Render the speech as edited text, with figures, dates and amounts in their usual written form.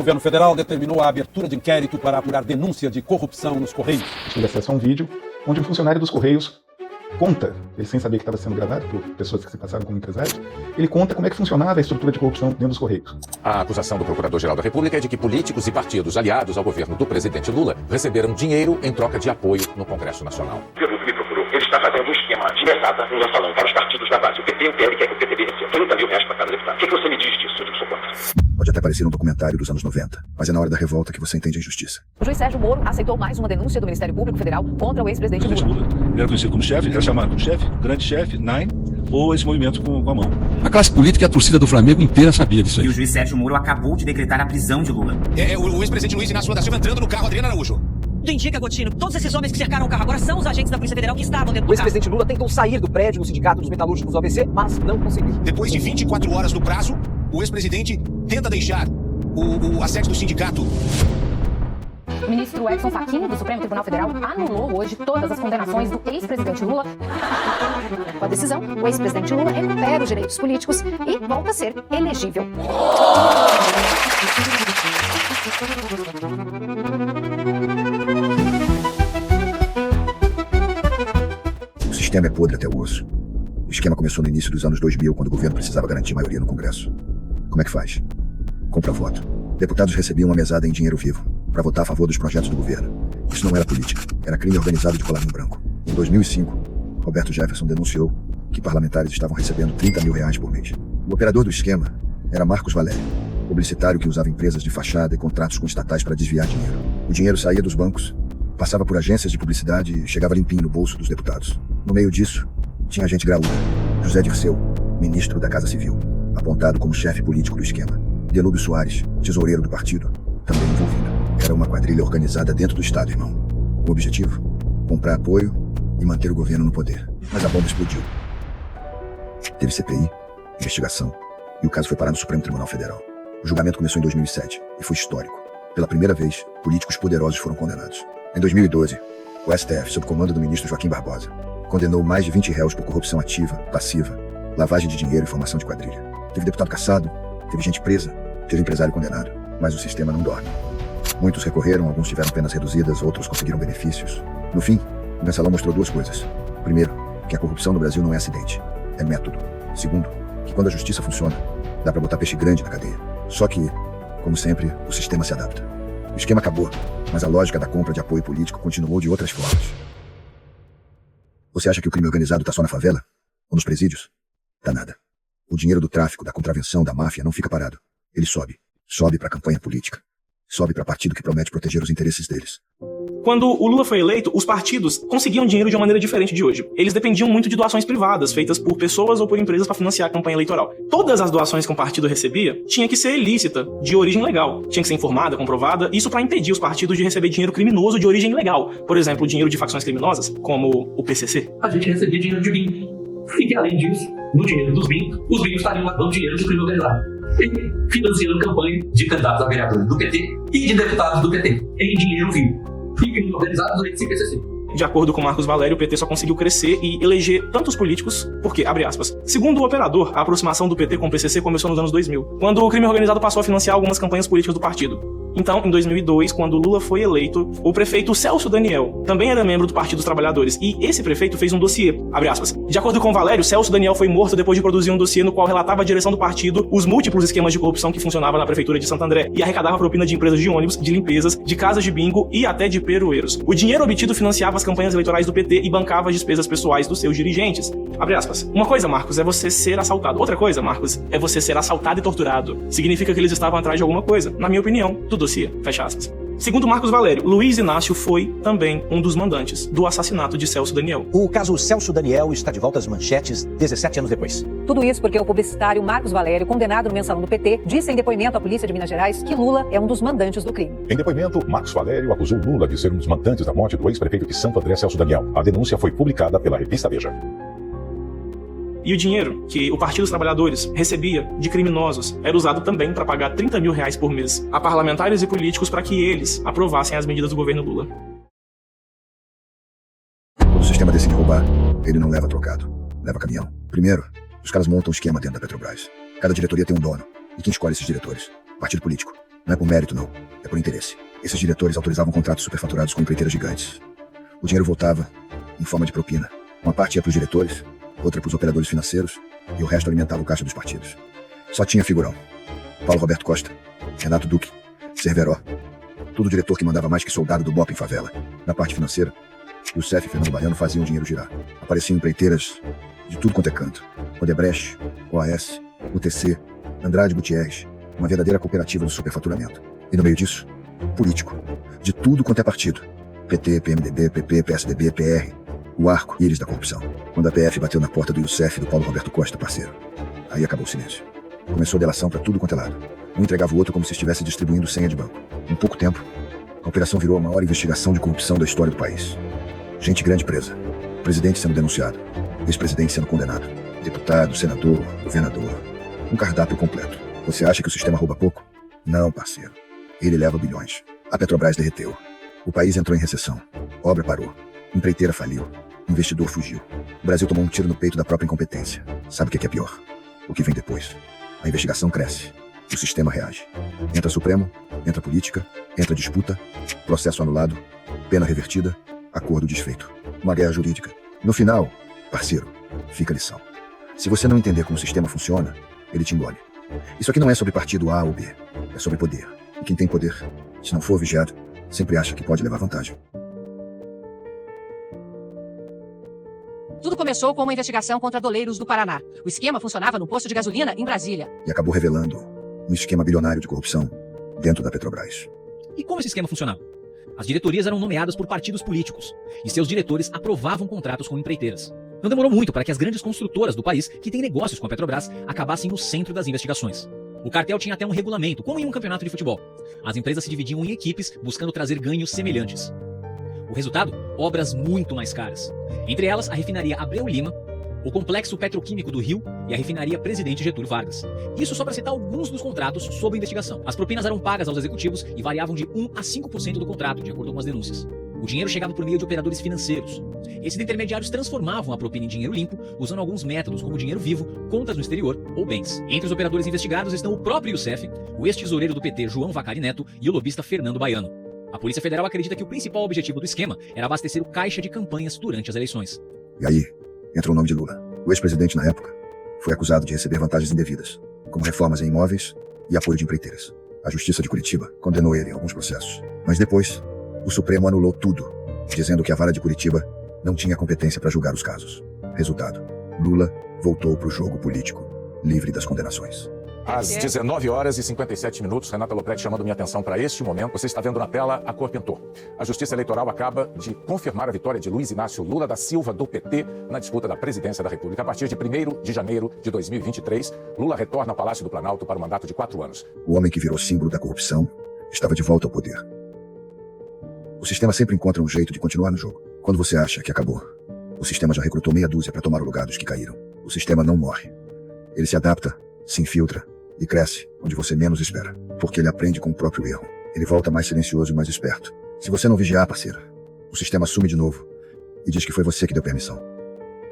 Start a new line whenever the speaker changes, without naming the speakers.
governo federal determinou a abertura de inquérito para apurar denúncia de corrupção nos Correios.
Tive acesso a um vídeo onde um funcionário dos Correios conta, ele sem saber que estava sendo gravado por pessoas que se passaram como empresários, ele conta como é que funcionava a estrutura de corrupção dentro dos Correios.
A acusação do Procurador-Geral da República é de que políticos e partidos aliados ao governo do presidente Lula receberam dinheiro em troca de apoio no Congresso Nacional.
O Lula me procurou. Ele está fazendo um esquema de mesada no salão para os partidos da base. O PT e o PL quer que o PTB receba 30 mil reais para cada deputado. O que você me diz disso? Eu digo sou contra.
Pode até parecer um documentário dos anos 90, mas é na hora da revolta que você entende a injustiça.
O juiz Sérgio Moro aceitou mais uma denúncia do Ministério Público Federal contra o ex-presidente Lula.
Ele era conhecido como chefe, era chamado como chefe, grande chefe, Nine, ou esse movimento com a mão.
A classe política e a torcida do Flamengo inteira sabia disso aí.
E o juiz Sérgio Moro acabou de decretar a prisão de Lula.
O ex-presidente Luiz Inácio Lula da Silva entrando no carro Adriano Araújo.
Tudo indica, Gotino, todos esses homens que cercaram o carro agora são os agentes da Polícia Federal que estavam dentro do carro.
O ex-presidente Lula tentou sair do prédio no Sindicato dos Metalúrgicos do ABC, mas não conseguiu.
Depois de 24 horas do prazo, o ex-presidente tenta deixar a sede do sindicato.
O ministro Edson Fachin, do Supremo Tribunal Federal, anulou hoje todas as condenações do ex-presidente Lula. Com a decisão, o ex-presidente Lula recupera os direitos políticos e volta a ser elegível.
O sistema é podre até o osso. O esquema começou no início dos anos 2000, quando o governo precisava garantir maioria no Congresso. Como é que faz? Compra voto. Deputados recebiam uma mesada em dinheiro vivo para votar a favor dos projetos do governo. Isso não era política, era crime organizado de colarinho branco. Em 2005, Roberto Jefferson denunciou que parlamentares estavam recebendo 30 mil reais por mês. O operador do esquema era Marcos Valério, publicitário que usava empresas de fachada e contratos com estatais para desviar dinheiro. O dinheiro saía dos bancos, passava por agências de publicidade e chegava limpinho no bolso dos deputados. No meio disso, tinha gente graúda, José Dirceu, ministro da Casa Civil, apontado como chefe político do esquema. Delúbio Soares, tesoureiro do partido, também envolvido. Era uma quadrilha organizada dentro do Estado, irmão. O objetivo? Comprar apoio e manter o governo no poder. Mas a bomba explodiu. Teve CPI, investigação, e o caso foi parar no Supremo Tribunal Federal. O julgamento começou em 2007 e foi histórico. Pela primeira vez, políticos poderosos foram condenados. Em 2012, o STF, sob comando do ministro Joaquim Barbosa, condenou mais de 20 réus por corrupção ativa, passiva, lavagem de dinheiro e formação de quadrilha. Teve deputado cassado, teve gente presa, teve empresário condenado, mas o sistema não dorme. Muitos recorreram, alguns tiveram penas reduzidas, outros conseguiram benefícios. No fim, o mensalão mostrou duas coisas. Primeiro, que a corrupção no Brasil não é acidente, é método. Segundo, que quando a justiça funciona, dá pra botar peixe grande na cadeia. Só que, como sempre, o sistema se adapta. O esquema acabou, mas a lógica da compra de apoio político continuou de outras formas. Você acha que o crime organizado tá só na favela? Ou nos presídios? Tá nada. O dinheiro do tráfico, da contravenção, da máfia não fica parado. Ele sobe. Sobe pra campanha política. Sobe pra partido que promete proteger os interesses deles.
Quando o Lula foi eleito, os partidos conseguiam dinheiro de uma maneira diferente de hoje. Eles dependiam muito de doações privadas, feitas por pessoas ou por empresas para financiar a campanha eleitoral. Todas as doações que um partido recebia tinha que ser ilícita, de origem legal. Tinha que ser informada, comprovada, isso para impedir os partidos de receber dinheiro criminoso de origem legal. Por exemplo, dinheiro de facções criminosas, como o PCC.
A gente recebia dinheiro de bingo. E que, além disso, no dinheiro dos bingos, os bingos estariam lavando dinheiro do crime organizado. E financiando campanha de candidatos a vereadores do PT e de deputados do PT, em dinheiro vivo. E crime organizado durante o PCC.
De acordo com Marcos Valério, o PT só conseguiu crescer e eleger tantos políticos porque, abre aspas, segundo o operador, a aproximação do PT com o PCC começou nos anos 2000, quando o crime organizado passou a financiar algumas campanhas políticas do partido. Então, em 2002, quando Lula foi eleito, o prefeito Celso Daniel também era membro do Partido dos Trabalhadores, e esse prefeito fez um dossiê, abre aspas. De acordo com Valério, Celso Daniel foi morto depois de produzir um dossiê no qual relatava a direção do partido os múltiplos esquemas de corrupção que funcionavam na prefeitura de Santo André e arrecadava propina de empresas de ônibus, de limpezas, de casas de bingo e até de peroeiros. O dinheiro obtido financiava as campanhas eleitorais do PT e bancava as despesas pessoais dos seus dirigentes. Abre aspas. Uma coisa, Marcos, é você ser assaltado. Outra coisa, Marcos, é você ser assaltado e torturado. Significa que eles estavam atrás de alguma coisa, na minha opinião, do dossiê. Fecha aspas. Segundo Marcos Valério, Luiz Inácio foi também um dos mandantes do assassinato de Celso Daniel.
O caso Celso Daniel está de volta às manchetes 17 anos depois.
Tudo isso porque o publicitário Marcos Valério, condenado no mensalão do PT, disse em depoimento à polícia de Minas Gerais que Lula é um dos mandantes do crime.
Em depoimento, Marcos Valério acusou Lula de ser um dos mandantes da morte do ex-prefeito de Santo André, Celso Daniel. A denúncia foi publicada pela revista Veja.
E o dinheiro que o Partido dos Trabalhadores recebia de criminosos era usado também para pagar 30 mil reais por mês a parlamentares e políticos para que eles aprovassem as medidas do governo Lula.
Quando o sistema decide roubar, ele não leva trocado, leva caminhão. Primeiro, os caras montam um esquema dentro da Petrobras. Cada diretoria tem um dono. E quem escolhe esses diretores? Partido político. Não é por mérito, não. É por interesse. Esses diretores autorizavam contratos superfaturados com empreiteiras gigantes. O dinheiro voltava em forma de propina. Uma parte ia para os diretores, outra para os operadores financeiros e o resto alimentava o caixa dos partidos. Só tinha figurão. Paulo Roberto Costa, Renato Duque, Cerveró. Tudo diretor que mandava mais que soldado do BOP em favela. Na parte financeira, Youssef e Fernando Baiano faziam o dinheiro girar. Apareciam empreiteiras de tudo quanto é canto. Odebrecht, OAS, UTC, Andrade Gutierrez. Uma verdadeira cooperativa do superfaturamento. E no meio disso, político. De tudo quanto é partido. PT, PMDB, PP, PSDB, PR. O arco íris da corrupção. Quando a PF bateu na porta do Youssef e do Paulo Roberto Costa, parceiro. Aí acabou o silêncio. Começou a delação para tudo quanto é lado. Um entregava o outro como se estivesse distribuindo senha de banco. Em pouco tempo, a operação virou a maior investigação de corrupção da história do país. Gente grande presa. Presidente sendo denunciado. Ex-presidente sendo condenado. Deputado, senador, governador. Um cardápio completo. Você acha que o sistema rouba pouco? Não, parceiro. Ele leva bilhões. A Petrobras derreteu. O país entrou em recessão. Obra parou. Empreiteira faliu. Investidor fugiu. O Brasil tomou um tiro no peito da própria incompetência. Sabe o que é pior? O que vem depois. A investigação cresce. O sistema reage. Entra Supremo, entra política, entra disputa, processo anulado, pena revertida, acordo desfeito. Uma guerra jurídica. No final, parceiro, fica a lição. Se você não entender como o sistema funciona, ele te engole. Isso aqui não é sobre partido A ou B. É sobre poder. E quem tem poder, se não for vigiado, sempre acha que pode levar vantagem.
Tudo começou com uma investigação contra doleiros do Paraná. O esquema funcionava num posto de gasolina em Brasília.
E acabou revelando um esquema bilionário de corrupção dentro da Petrobras.
E como esse esquema funcionava? As diretorias eram nomeadas por partidos políticos e seus diretores aprovavam contratos com empreiteiras. Não demorou muito para que as grandes construtoras do país, que têm negócios com a Petrobras, acabassem no centro das investigações. O cartel tinha até um regulamento, como em um campeonato de futebol. As empresas se dividiam em equipes, buscando trazer ganhos semelhantes. O resultado? Obras muito mais caras. Entre elas, a refinaria Abreu Lima, o complexo petroquímico do Rio e a refinaria Presidente Getúlio Vargas. Isso só para citar alguns dos contratos sob investigação. As propinas eram pagas aos executivos e variavam de 1 a 5% do contrato, de acordo com as denúncias. O dinheiro chegava por meio de operadores financeiros. Esses intermediários transformavam a propina em dinheiro limpo, usando alguns métodos como dinheiro vivo, contas no exterior ou bens. Entre os operadores investigados estão o próprio Youssef, o ex-tesoureiro do PT João Vacari Neto e o lobista Fernando Baiano. A Polícia Federal acredita que o principal objetivo do esquema era abastecer o caixa de campanhas durante as eleições.
E aí, entra o nome de Lula. O ex-presidente, na época, foi acusado de receber vantagens indevidas, como reformas em imóveis e apoio de empreiteiras. A Justiça de Curitiba condenou ele em alguns processos. Mas depois, o Supremo anulou tudo, dizendo que a Vara de Curitiba não tinha competência para julgar os casos. Resultado, Lula voltou para o jogo político, livre das condenações.
Às 19h57, Renata Lopretti chamando minha atenção para este momento. Você está vendo na tela a cor pintou. A Justiça Eleitoral acaba de confirmar a vitória de Luiz Inácio Lula da Silva, do PT, na disputa da presidência da República. A partir de 1º de janeiro de 2023, Lula retorna ao Palácio do Planalto para um mandato de 4 anos.
O homem que virou símbolo da corrupção estava de volta ao poder. O sistema sempre encontra um jeito de continuar no jogo. Quando você acha que acabou, o sistema já recrutou meia dúzia para tomar o lugar dos que caíram. O sistema não morre. Ele se adapta, se infiltra e cresce onde você menos espera, porque ele aprende com o próprio erro. Ele volta mais silencioso e mais esperto. Se você não vigiar, parceiro, o sistema assume de novo e diz que foi você que deu permissão.